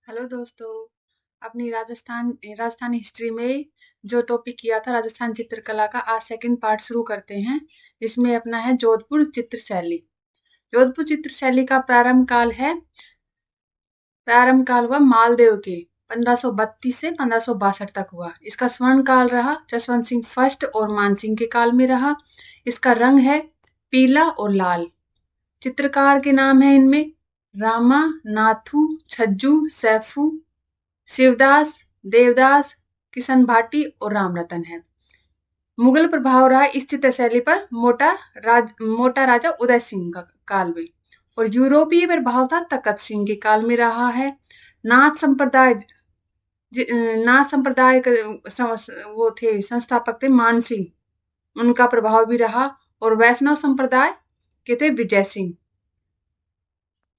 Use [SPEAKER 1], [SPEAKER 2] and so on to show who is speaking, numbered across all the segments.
[SPEAKER 1] Hello दोस्तों। अपनी Rajasthan history में जो टॉपिक किया था राजस्थान चित्रकला का, आज सेकंड पार्ट शुरू करते हैं। जिसमें अपना है जोधपुर चित्र शैली। जोधपुर चित्र शैली का प्रारंभ काल हुआ मालदेव के 1532 से 1562 तक हुआ। इसका स्वर्ण काल रहा जसवंत सिंह फर्स्ट और मानसिंह के काल में रहा। इसका रंग है पीला और लाल। चित्रकार के नाम है इनमें रामा, नाथू, छज्जू, सैफू, शिवदास, देवदास, किशन भाटी और रामरतन है। मुगल प्रभाव रहा इस चित्र शैली पर मोटा राजा उदय सिंह का काल में, और यूरोपीय प्रभाव था तखत सिंह के काल में रहा है। नाथ संप्रदाय नाथ संप्रदाय के वो थे संस्थापक थे मान सिंह, उनका प्रभाव भी रहा। और वैष्णव संप्रदाय के थे विजय सिंह।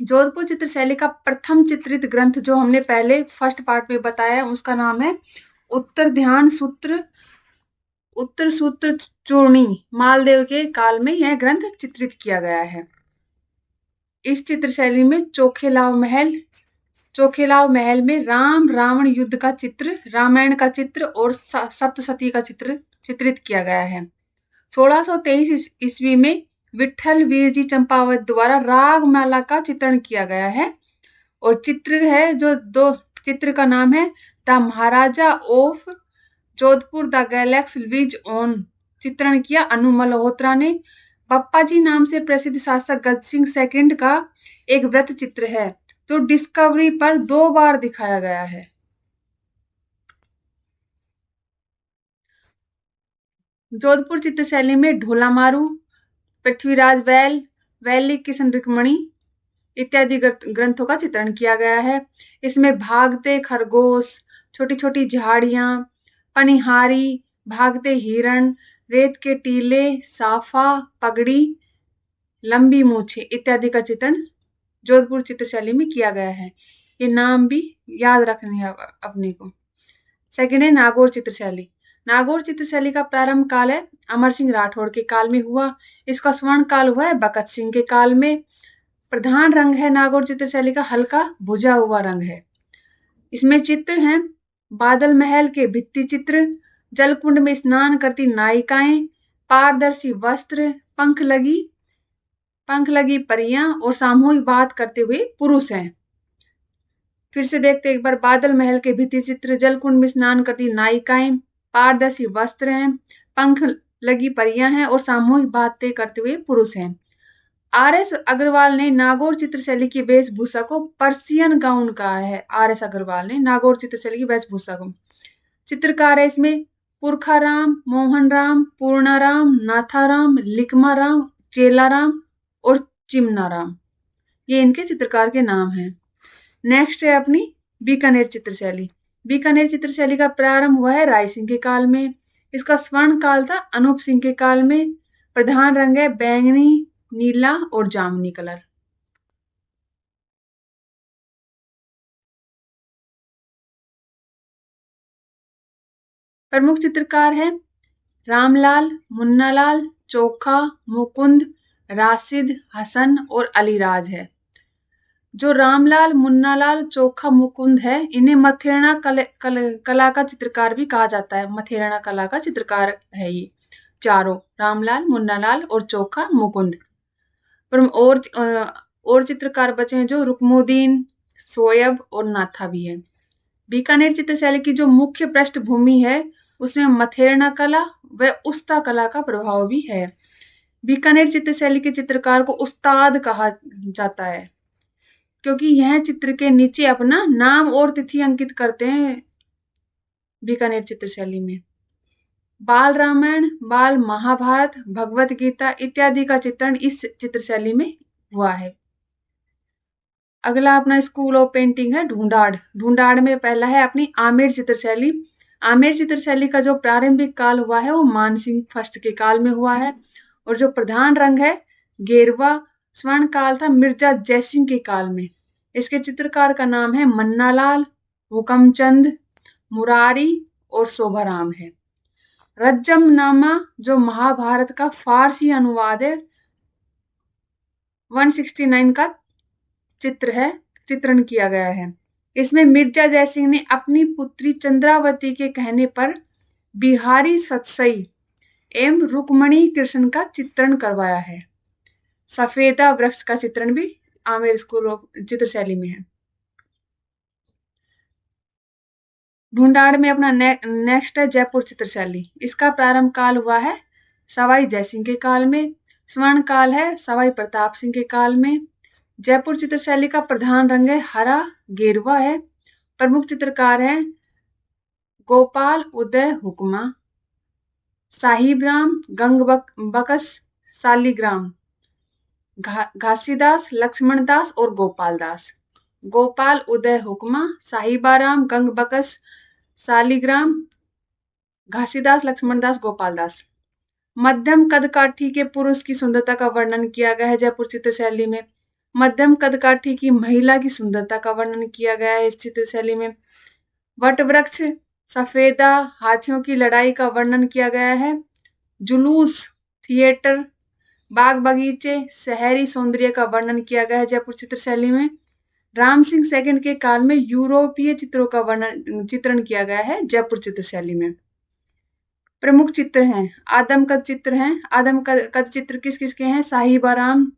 [SPEAKER 1] जोधपुर चित्र शैली का प्रथम चित्रित ग्रंथ जो हमने पहले फर्स्ट पार्ट में बताया, उसका नाम है उत्तर सूत्र चूर्णी। मालदेव के काल में यह ग्रंथ चित्रित किया गया है। इस चित्र शैली में चोखेलाव महल में राम रावण युद्ध का चित्र, रामायण का चित्र और सप्तशती का चित्र चित्रित किया गया है। 1623 ईस्वी में विठल वीर जी चंपावत द्वारा रागमाला का चित्रण किया गया है। और चित्र का नाम है the Maharaja of Jodhpur the गैलेक्स लिव्स ऑन। चित्रण किया अनु मल्होत्रा ने। बप्पा जी नाम से प्रसिद्ध शासक गज सिंह सेकंड का एक व्रत चित्र है जो डिस्कवरी पर 2 बार दिखाया गया है। जोधपुर चित्र शैली में ढोला मारू, पृथ्वीराज वैली किशन रुक्मणी इत्यादि ग्रंथों का चित्रण किया गया है। इसमें भागते खरगोश, छोटी छोटी झाड़ियां, पनिहारी, भागते हिरण, रेत के टीले, साफा, पगड़ी, लंबी मूछे इत्यादि का चित्रण जोधपुर चित्र शैली में किया गया है। ये नाम भी याद रखने हैं अपने को। सेकंड है नागौर चित्र शैली। नागौर चित्र शैली का प्रारंभ काल है अमर सिंह राठौड़ के काल में हुआ। इसका स्वर्ण काल हुआ है बखत सिंह के काल में। प्रधान रंग है नागौर चित्र शैली का हल्का भुजा हुआ रंग है। इसमें चित्र हैं बादल महल के भित्ति चित्र, जलकुंड में स्नान करती नायिकाएं, पारदर्शी वस्त्र, पंख लगी परियां और सामूहिक बात करते हुए पुरुष हैं। फिर से देखते एक बार, बादल महल के भित्ति चित्र, जलकुंड में स्नान करती नायिकाएं, पारदर्शी वस्त्र हैं, पंख लगी परियां हैं और सामूहिक बातें करते हुए पुरुष हैं। आर.एस. अग्रवाल ने नागौर चित्र शैली की वेशभूषा को पर्सियन गाउन कहा है। आर.एस. अग्रवाल ने नागौर चित्र शैली की वेशभूषा को। चित्रकार है इसमें पुरखाराम, मोहनराम, पूर्णाराम, नाथाराम, लिकमाराम, चेलाराम और चिमनाराम। ये इनके चित्रकार के नाम हैं। नेक्स्ट है अपनी बीकानेर चित्र शैली। बीकानेर चित्र शैली का प्रारंभ हुआ है राय सिंह के काल में। इसका स्वर्ण काल था अनूप सिंह के काल में। प्रधान रंग है बैंगनी, नीला और जामुनी कलर। प्रमुख चित्रकार हैं रामलाल, मुन्नालाल, चोखा, मुकुंद, राशिद, हसन और अलीराज है। जो रामलाल, मुन्नालाल, चोखा, मुकुंद है, इन्हें मथेरणा कला का चित्रकार भी कहा जाता है। मथेरणा कला का चित्रकार है ये चारों, रामलाल, मुन्नालाल और चोखा, मुकुंद। और चित्रकार बचे हैं जो रुकमुद्दीन, सोयब और नाथा भी है। बीकानेर चित्रशैली की जो मुख्य पृष्ठभूमि है उसमें मथेरणा कला व उस्ता कला का प्रभाव भी है। बीकानेर चित्रशैली के चित्रकार को उस्ताद कहा जाता है क्योंकि यह चित्र के नीचे अपना नाम और तिथि अंकित करते हैं। बीकानेर चित्रशैली में बाल रामायण, बाल महाभारत, भगवत गीता इत्यादि का चित्रण इस चित्रशैली में हुआ है। अगला अपना स्कूल ऑफ पेंटिंग है ढूंढाड़। ढूंढाड़ में पहला है अपनी आमेर चित्रशैली। आमेर चित्रशैली का जो प्रारंभिक काल हुआ है वो मानसिंह फर्स्ट के काल में हुआ है। और जो प्रधान रंग है गेरुआ। स्वर्ण काल था मिर्जा जयसिंह के काल में। इसके चित्रकार का नाम है मन्नालाल, हुकमचंद, मुरारी और शोभाराम है। रज्जमनामा जो महाभारत का फारसी अनुवाद है 169 का चित्रण किया गया है। इसमें मिर्जा जयसिंह ने अपनी पुत्री चंद्रावती के कहने पर बिहारी सतसई एवं रुक्मणी कृष्ण का चित्रण करवाया है। सफेदा वृक्ष का चित्रण भी आमेर स्कूल ऑफ चित्रशैली में है। ढूंढाड़ में अपना नेक्स्ट है जयपुर चित्रशैली। इसका प्रारंभ काल हुआ है सवाई जयसिंह के काल में, स्वर्ण काल है सवाई प्रताप सिंह के काल में। जयपुर चित्रशैली का प्रधान रंग है हरा गेरुआ है। प्रमुख चित्रकार हैं गोपाल उदय हुक्मा, साहिबराम, गंगबकस, सालीग्राम, घासीदास, लक्ष्मणदास और गोपाल दास। गोपाल उदय हुक्मा, साहिबाराम, गंगबकस, सालीग्राम, घासीदास, लक्ष्मणदास, गोपालदास। मध्यम कदकाठी के पुरुष की सुंदरता का वर्णन किया गया है जयपुर चित्रशैली में। मध्यम कदकाठी की महिला की सुंदरता का वर्णन किया गया है इस चित्रशैली में। वट वृक्ष, सफेदा, हाथियों की लड़ाई का वर्णन किया गया है। जुलूस, थिएटर, बाग बगीचे, शहरी सौंदर्य का वर्णन किया गया है जयपुर चित्रशैली में। राम सिंह सेकंड के काल में यूरोपीय चित्रों का चित्रण किया गया है जयपुर चित्रशैली में। प्रमुख चित्र हैं आदमकद चित्र हैं। आदमकद चित्र किस किसके हैं? साहिबाराम।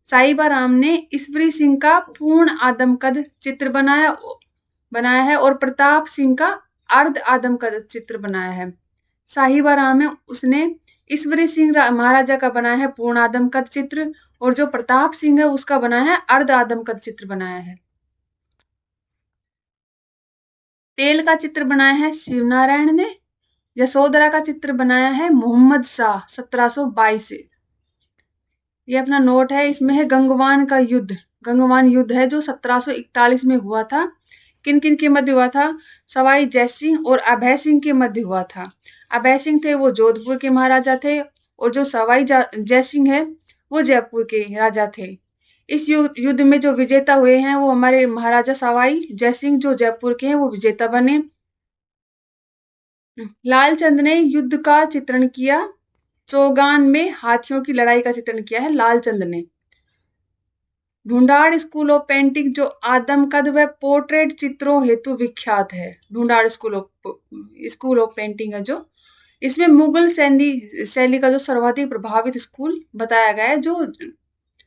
[SPEAKER 1] साहिबाराम ने ईश्वरी सिंह का पूर्ण आदमकद चित्र बनाया है और प्रताप सिंह का अर्ध आदमकद चित्र बनाया है। साहिबाराम में उसने ईश्वरी सिंह महाराजा का बनाया है पूर्ण आदमकद चित्र, और जो प्रताप सिंह है उसका बनाया है अर्ध आदमकद चित्र बनाया है। तेल का चित्र बनाया है शिवनारायण ने। यशोधरा का चित्र बनाया है मोहम्मद शाह 1722 से। ये अपना नोट है, इसमें है गंगवान का युद्ध। गंगवान युद्ध है जो 1741 में हुआ था। किन किन के मध्य हुआ था? सवाई जयसिंह और अभय सिंह के मध्य हुआ था। अभय सिंह थे वो जोधपुर के महाराजा थे, और जो सवाई जयसिंह है वो जयपुर के राजा थे। इस युद्ध में जो विजेता हुए हैं वो हमारे महाराजा सवाई जयसिंह, जो जयपुर के हैं वो विजेता बने। लालचंद ने युद्ध का चित्रण किया। चौगान में हाथियों की लड़ाई का चित्रण किया है लालचंद ने। ढूंढाड़ स्कूल ऑफ पेंटिंग जो आदमकद व पोर्ट्रेट चित्रों हेतु विख्यात है। ढूंढाड़ स्कूल ऑफ पेंटिंग है जो, इसमें मुगल शैली का जो सर्वाधिक प्रभावित स्कूल बताया गया है, जो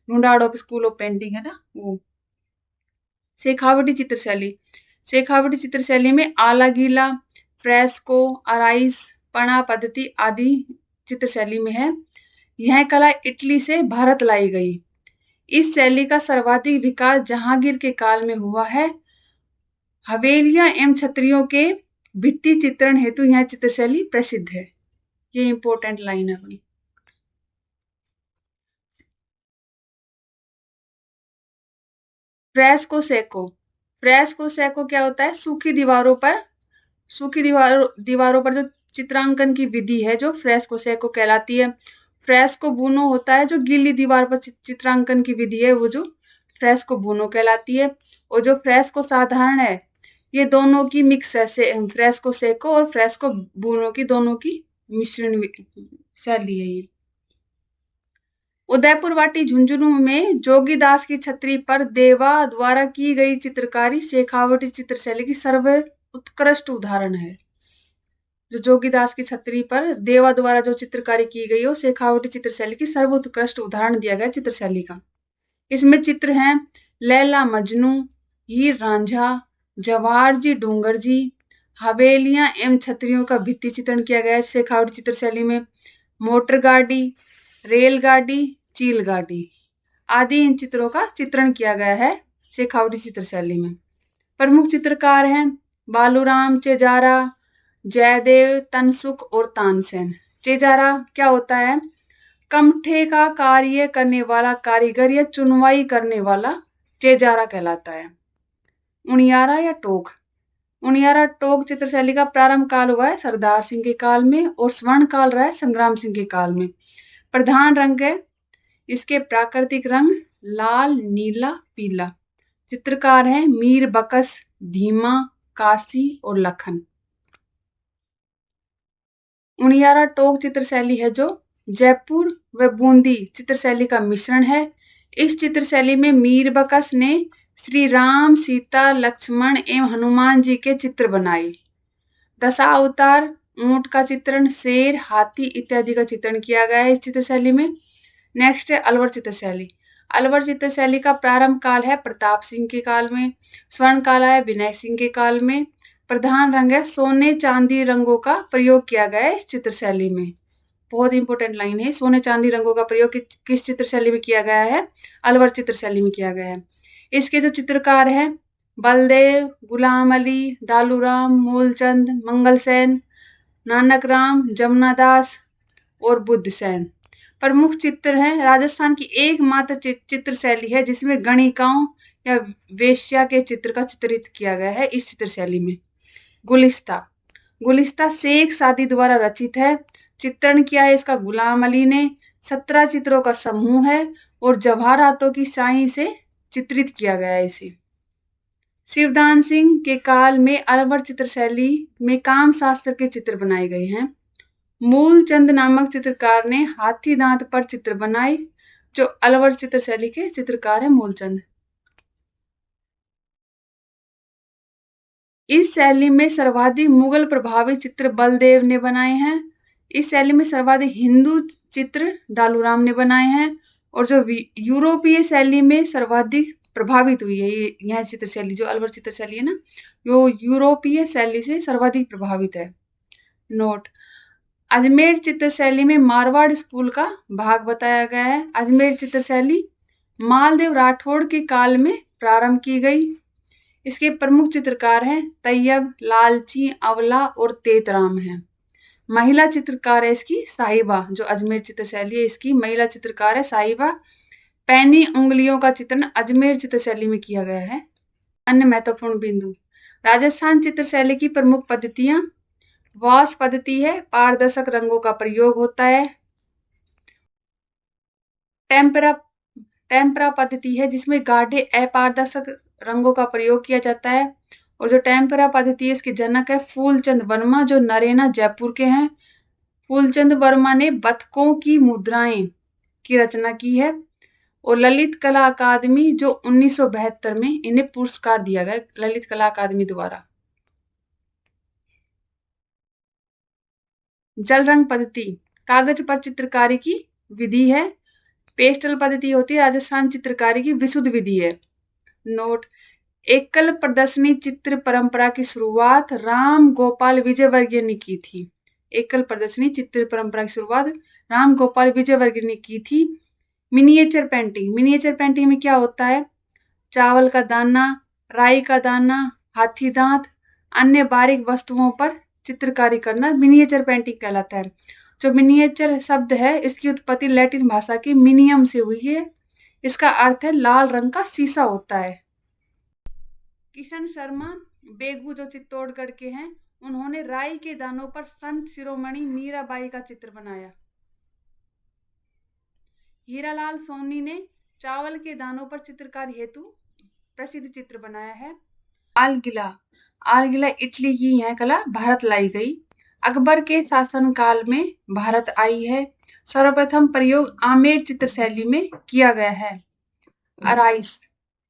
[SPEAKER 1] Dhundhar of school of painting है ना वो। शेखावटी चित्रशैली। शेखावटी चित्रशैली में आला गीला, फ्रेस्को, अराइस, पणा पद्धति आदि चित्रशैली में है। यह कला इटली से भारत लाई गई। इस शैली का सर्वाधिक विकास जहांगीर के काल में हुआ है। हवेलियां एवं छतरियों के भित्ति चित्रण हेतु यह चित्रशैली प्रसिद्ध है। ये इंपॉर्टेंट लाइन है अपनी। Fresco Seiko. फ्रेस्को सेको क्या होता है? सूखी दीवारों पर जो चित्रांकन की विधि है जो फ्रेस्को सेको कहलाती है। फ्रेस्को बुनो होता है जो गीली दीवार पर चित्रांकन की विधि है, वो जो फ्रेस्को बुनो कहलाती है। और जो फ्रेस्को साधारण है ये दोनों की मिक्स है, फ्रेस्को सेको और फ्रेस्को बुनो की दोनों की मिश्रण शैली है ये। उदयपुर वाटी झुंझुनू में जोगीदास की छतरी पर देवा द्वारा की गई चित्रकारी शेखावटी चित्रशैली की सर्व उत्कृष्ट उदाहरण है। जो जोगीदास की छतरी पर देवा द्वारा जो चित्रकारी की गई हो शेखावटी चित्रशैली की सर्वोत्कृष्ट उदाहरण दिया गया चित्रशैली का। इसमें चित्र हैं लैला मजनू, हीर रांझा, जवाहर जी डूंगर जी, हवेलियां एवं छतरियों का भित्ति चित्रण किया गया है शेखावटी चित्रशैली में। मोटर गाड़ी, रेलगाड़ी, चील गाड़ी आदि इन चित्रों का चित्रण किया गया है शेखावटी चित्रशैली में। प्रमुख चित्रकार हैं बालूराम चेजारा, जयदेव, तनसुख और तानसेन। चेजारा क्या होता है? कमठे का कार्य करने वाला कारीगर या चुनवाई करने वाला चेजारा कहलाता है। उनियारा या टोक। उनियारा टोक चित्रशैली का प्रारंभ काल हुआ है सरदार सिंह के काल में और स्वर्ण काल रहा है संग्राम सिंह के काल में। प्रधान रंग है इसके प्राकृतिक रंग लाल, नीला, पीला। चित्रकार हैं मीर बकस, धीमा, काशी और लखन। उनियारा टोक चित्रशैली है जो जयपुर व बूंदी चित्रशैली का मिश्रण है। इस चित्रशैली में मीर बकस ने श्री राम, सीता, लक्ष्मण एवं हनुमान जी के चित्र बनाए। दशावतार, ऊंट का चित्रण, शेर, हाथी इत्यादि का चित्रण किया गया है इस चित्र शैली में। नेक्स्ट है अलवर चित्र शैली। अलवर चित्र शैली का प्रारंभ काल है प्रताप सिंह के काल में, स्वर्ण काल है विनय सिंह के काल में। प्रधान रंग है सोने चांदी रंगों का प्रयोग किया गया है इस चित्र शैली में। बहुत इंपॉर्टेंट लाइन है, सोने चांदी रंगों का प्रयोग किस चित्र शैली में किया गया है? अलवर चित्र शैली में किया गया है। इसके जो चित्रकार हैं बलदेव, गुलाम अली, डालूराम, मूलचंद, मंगलसेन, नानक राम, जमुनादास और बुद्ध सेन। प्रमुख चित्र हैं। राजस्थान की एकमात्र चित्र शैली है जिसमें गणिकाओं या वेश्या के चित्र का चित्रित किया गया है इस चित्र शैली में। गुलिस्ता। गुलिस्ता शेख सादी द्वारा रचित है। चित्रण किया है इसका गुलाम अली ने। 17 चित्रों का समूह है और जवाहरातों की शाही से चित्रित किया गया है इसे। शिवदान सिंह के काल में अलवर चित्र शैली में काम शास्त्र के चित्र बनाए गए हैं। मूलचंद नामक चित्रकार ने हाथी दांत पर चित्र बनाए, जो अलवर चित्र शैली के चित्रकार है मूलचंद। इस शैली में सर्वाधिक मुगल प्रभावित चित्र बलदेव ने बनाए हैं। इस शैली में सर्वाधिक हिंदू चित्र डालूराम ने बनाए हैं और जो यूरोपीय शैली में सर्वाधिक प्रभावित हुई है यह चित्र शैली, जो अलवर चित्र शैली है ना, जो यूरोपीय शैली से सर्वाधिक प्रभावित है। नोट: अजमेर चित्र शैली में मारवाड़ स्कूल का भाग बताया गया है। अजमेर चित्र शैली मालदेव राठौड़ के काल में प्रारंभ की गई। इसके प्रमुख चित्रकार हैं तैयब, लालची, अवला और तेतराम हैं। महिला चित्रकार है इसकी साहिबा, जो अजमेर चित्र शैली है इसकी महिला चित्रकार है साहिबा। पैनी उंगलियों का चित्रण अजमेर चित्र शैली में किया गया है। अन्य महत्वपूर्ण बिंदु: राजस्थान चित्र शैली की प्रमुख पद्धतियां: वाश पद्धति है, पारदर्शक रंगों का प्रयोग होता है। टेम्परा पद्धति है जिसमें गाढ़े अपारदर्शक रंगों का प्रयोग किया जाता है। और जो टेम्परा पद्धति है इसके जनक है फूलचंद वर्मा, जो नरेना जयपुर के हैं। फूलचंद वर्मा ने बतखों की मुद्राएं की रचना की है। और ललित कला अकादमी, जो 1972 में इन्हें पुरस्कार दिया गया ललित कला अकादमी द्वारा। जल रंग पद्धति कागज पर चित्रकारी की विधि है। पेस्टल पद्धति होती है राजस्थान चित्रकारी की विशुद्ध विधि है। नोट: एकल प्रदर्शनी चित्र परंपरा की शुरुआत राम गोपाल विजयवर्गीय ने की थी। एकल प्रदर्शनी चित्र परंपरा की शुरुआत राम गोपाल विजयवर्गीय ने की थी। मिनिएचर पेंटिंग में क्या होता है? चावल का दाना, राई का दाना, हाथी दांत, अन्य बारीक वस्तुओं पर चित्रकारी करना मिनिएचर पेंटिंग कहलाता है। जो मिनिएचर शब्द है इसकी उत्पत्ति लैटिन भाषा की मिनियम से हुई है। इसका अर्थ है लाल रंग का शीशा होता है। किशन शर्मा बेगू, जो चित्तौड़गढ़ के हैं, उन्होंने राई के दानों पर संत शिरोमणि मीराबाई का चित्र बनाया। हीरालाल सोनी ने चावल के दानों पर चित्रकारी हेतु प्रसिद्ध चित्र बनाया है। आलगिला इटली की यह कला भारत लाई गई। अकबर के शासनकाल में भारत आई है। सर्वप्रथम प्रयोग आमेर चित्र शैली में किया गया है।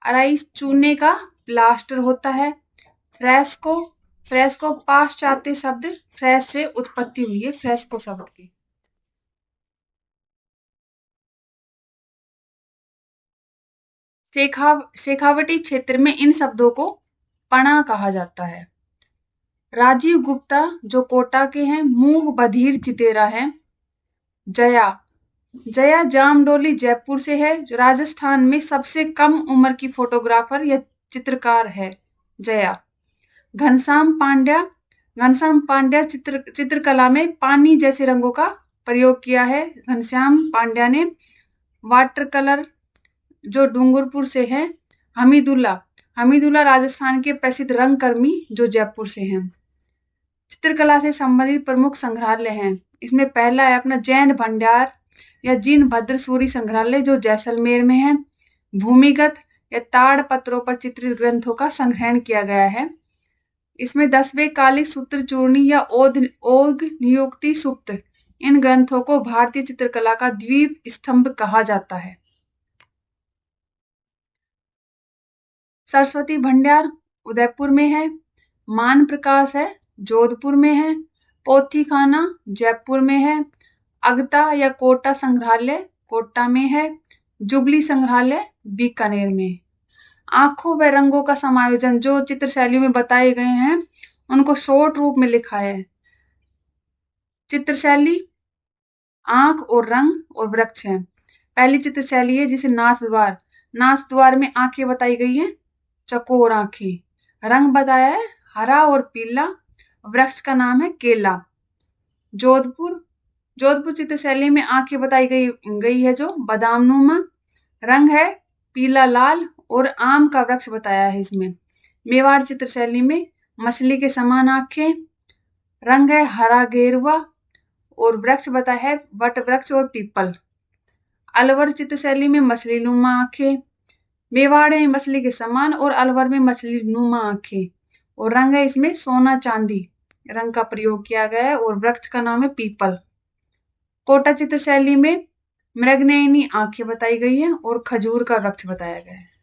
[SPEAKER 1] अराइस चूने का प्लास्टर होता है। फ्रेस्को पाश्चात्य शब्द फ्रेस से उत्पत्ति हुई है, फ्रेस्को शब्द की। शेखावटी क्षेत्र में इन शब्दों को पणा कहा जाता है। राजीव गुप्ता, जो कोटा के हैं, मूंग बधिर चितेरा है। जया जामडोली जयपुर से है। जो राजस्थान में सबसे कम उम्र की फोटोग्राफर या चित्रकार है जया। घनश्याम पांड्या चित्रकला में पानी जैसे रंगों का प्रयोग किया है घनश्याम पांड्या ने। वाटर कलर, जो डूंगरपुर से है। हमीदुल्ला राजस्थान के प्रसिद्ध रंगकर्मी, जो जयपुर से हैं। चित्रकला से संबंधित प्रमुख संग्रहालय हैं। इसमें पहला है अपना जैन भंडार या जीन भद्र सूरी संग्रहालय, जो जैसलमेर में है। भूमिगत या ताड़ पत्रों पर चित्रित ग्रंथों का संग्रहण किया गया है। इसमें 10वें कालिक सूत्र चूर्णी या ओघ नियुक्ति सुप्त, इन ग्रंथों को भारतीय चित्रकला का द्वीप स्तंभ कहा जाता है। सरस्वती भंडार उदयपुर में है। मान प्रकाश है जोधपुर में है। पोथी खाना जयपुर में है। अगता या कोटा संग्रहालय कोटा में है। जुबली संग्रहालय बीकानेर में। आंखों व रंगों का समायोजन जो चित्र शैली में बताए गए हैं उनको शॉर्ट रूप में लिखा है। चित्र शैली आंख और रंग और वृक्ष है। पहली चित्र शैली है जिसे नाथ द्वार। नाथ द्वार में आंखें बताई गई हैं चकोर आंखें। रंग बताया है हरा और पीला। वृक्ष का नाम है केला। जोधपुर चित्र शैली में आंखें बताई गई है जो बादाम नुमा। रंग है पीला लाल और आम का वृक्ष बताया है इसमें। मेवाड़ चित्र शैली में मछली के समान आंखें। रंग है हरा गेरुआ और वृक्ष बताया है वट वृक्ष और पीपल। अलवर चित्र शैली में मछली नुमा आंखें। मेवाड़ में मछली के समान और अलवर में मछली नुमा आंखें और रंग है इसमें सोना चांदी रंग का प्रयोग किया गया है और वृक्ष का नाम है पीपल। कोटा चित्र शैली में मृगनयनी आंखें बताई गई है और खजूर का वृक्ष बताया गया है।